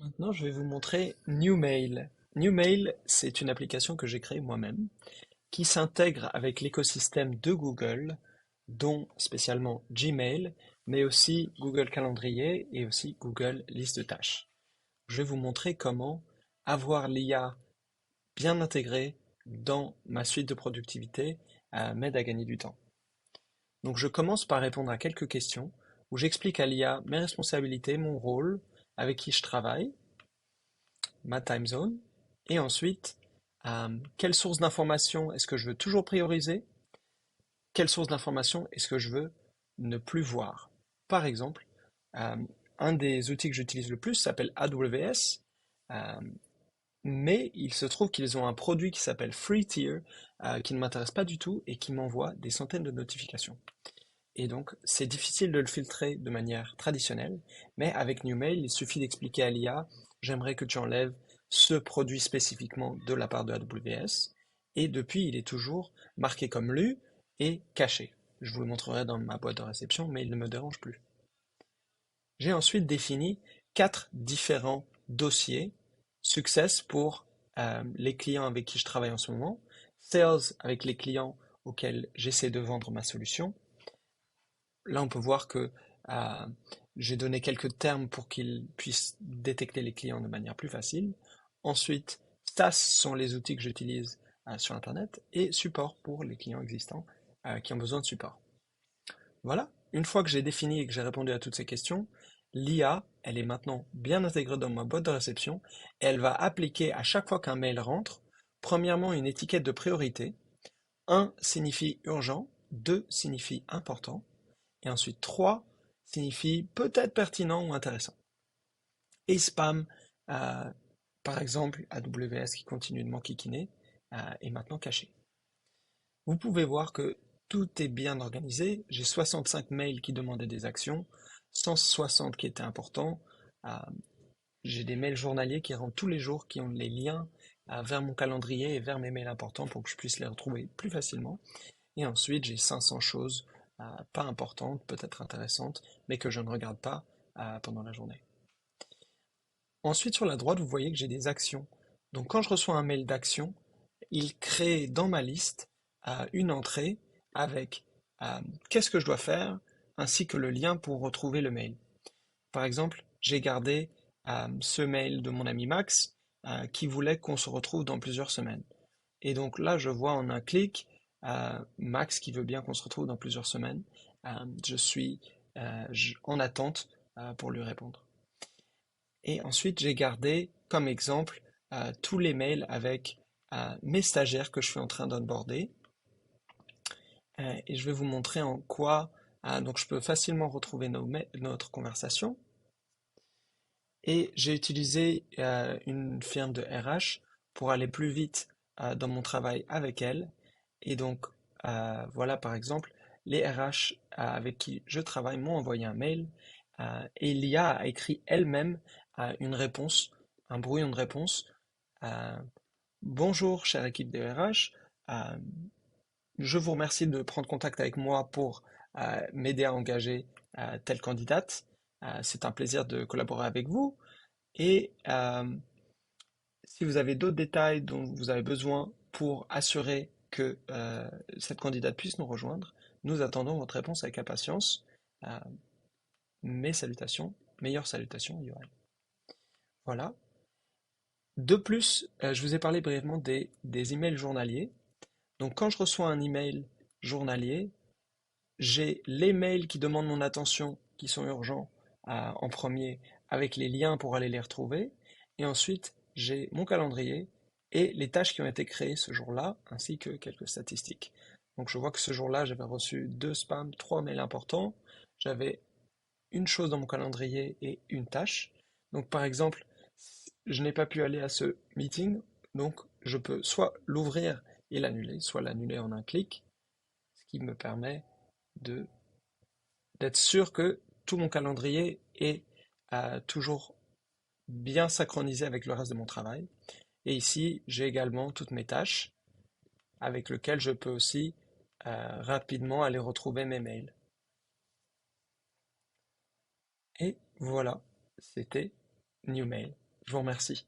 Maintenant, je vais vous montrer NewMail. NewMail, c'est une application que j'ai créée moi-même qui s'intègre avec l'écosystème de Google, dont spécialement Gmail, mais aussi Google Calendrier et aussi Google Liste de tâches. Je vais vous montrer comment avoir l'IA bien intégrée dans ma suite de productivité m'aide à gagner du temps. Donc je commence par répondre à quelques questions où j'explique à l'IA mes responsabilités, mon rôle, avec qui je travaille, ma time zone, et ensuite, quelle source d'information est-ce que je veux toujours prioriser? Quelle source d'information est-ce que je veux ne plus voir? Par exemple, euh, un des outils que j'utilise le plus s'appelle AWS, euh, mais il se trouve qu'ils ont un produit qui s'appelle Free Tier, qui ne m'intéresse pas du tout et qui m'envoie des centaines de notifications. Et donc, c'est difficile de le filtrer de manière traditionnelle, mais avec NewMail, il suffit d'expliquer à l'IA, j'aimerais que tu enlèves ce produit spécifiquement de la part de AWS, et depuis, il est toujours marqué comme lu et caché. Je vous le montrerai dans ma boîte de réception, mais il ne me dérange plus. J'ai ensuite défini 4 différents dossiers Success pour les clients avec qui je travaille en ce moment, Sales avec les clients auxquels j'essaie de vendre ma solution. Là, on peut voir que euh, j'ai donné quelques termes pour qu'ils puissent détecter les clients de manière plus facile. Ensuite, SaaS sont les outils que j'utilise sur Internet et support pour les clients existants qui ont besoin de support. Voilà, une fois que j'ai défini et que j'ai répondu à toutes ces questions, l'IA, elle est maintenant bien intégrée dans ma boîte de réception et elle va appliquer à chaque fois qu'un mail rentre, premièrement une étiquette de priorité. 1 signifie urgent, 2 signifie important, et ensuite 3 signifie peut-être pertinent ou intéressant. Et spam, euh, par exemple, AWS qui continue de m'enquiquiner, est maintenant caché. Vous pouvez voir que tout est bien organisé. J'ai 65 mails qui demandaient des actions, 160 qui étaient importants. Euh, j'ai des mails journaliers qui rentrent tous les jours, qui ont les liens vers mon calendrier et vers mes mails importants pour que je puisse les retrouver plus facilement. Et ensuite, j'ai 500 choses pas importantes, peut-être intéressantes, mais que je ne regarde pas pendant la journée. Ensuite, sur la droite, vous voyez que j'ai des actions. Donc, quand je reçois un mail d'action, il crée dans ma liste une entrée avec qu'est-ce que je dois faire, ainsi que le lien pour retrouver le mail. Par exemple, j'ai gardé ce mail de mon ami Max qui voulait qu'on se retrouve dans plusieurs semaines. Et donc là, je vois en un clic Max qui veut bien qu'on se retrouve dans plusieurs semaines. Je suis en attente pour lui répondre. Et ensuite, j'ai gardé comme exemple tous les mails avec mes stagiaires que je suis en train d'onboarder. Et je vais vous montrer en quoi donc je peux facilement retrouver notre conversation. Et j'ai utilisé une firme de RH pour aller plus vite dans mon travail avec elle. Et donc, voilà, par exemple, les RH avec qui je travaille m'ont envoyé un mail et l'IA a écrit elle-même une réponse, un brouillon de réponse. euh, Bonjour, chère équipe des RH, euh, je vous remercie de prendre contact avec moi pour m'aider à engager telle candidate. C'est un plaisir de collaborer avec vous. Et si vous avez d'autres détails dont vous avez besoin pour assurer que cette candidate puisse nous rejoindre, nous attendons votre réponse avec impatience. Euh, mes salutations, meilleures salutations, Johan. Voilà. De plus, je vous ai parlé brièvement des emails journaliers. Donc quand je reçois un email journalier, j'ai les mails qui demandent mon attention, qui sont urgents en premier, avec les liens pour aller les retrouver. Et ensuite, j'ai mon calendrier et les tâches qui ont été créées ce jour-là, ainsi que quelques statistiques. Donc je vois que ce jour-là, j'avais reçu 2 spams, 3 mails importants. J'avais une chose dans mon calendrier et une tâche. Donc par exemple, je n'ai pas pu aller à ce meeting, donc je peux soit l'ouvrir et l'annuler, soit l'annuler en un clic, ce qui me permet de d'être sûr que tout mon calendrier est toujours bien synchronisé avec le reste de mon travail. Et ici, j'ai également toutes mes tâches avec lesquelles je peux aussi rapidement aller retrouver mes mails. Et voilà, c'était New Mail. Je vous remercie.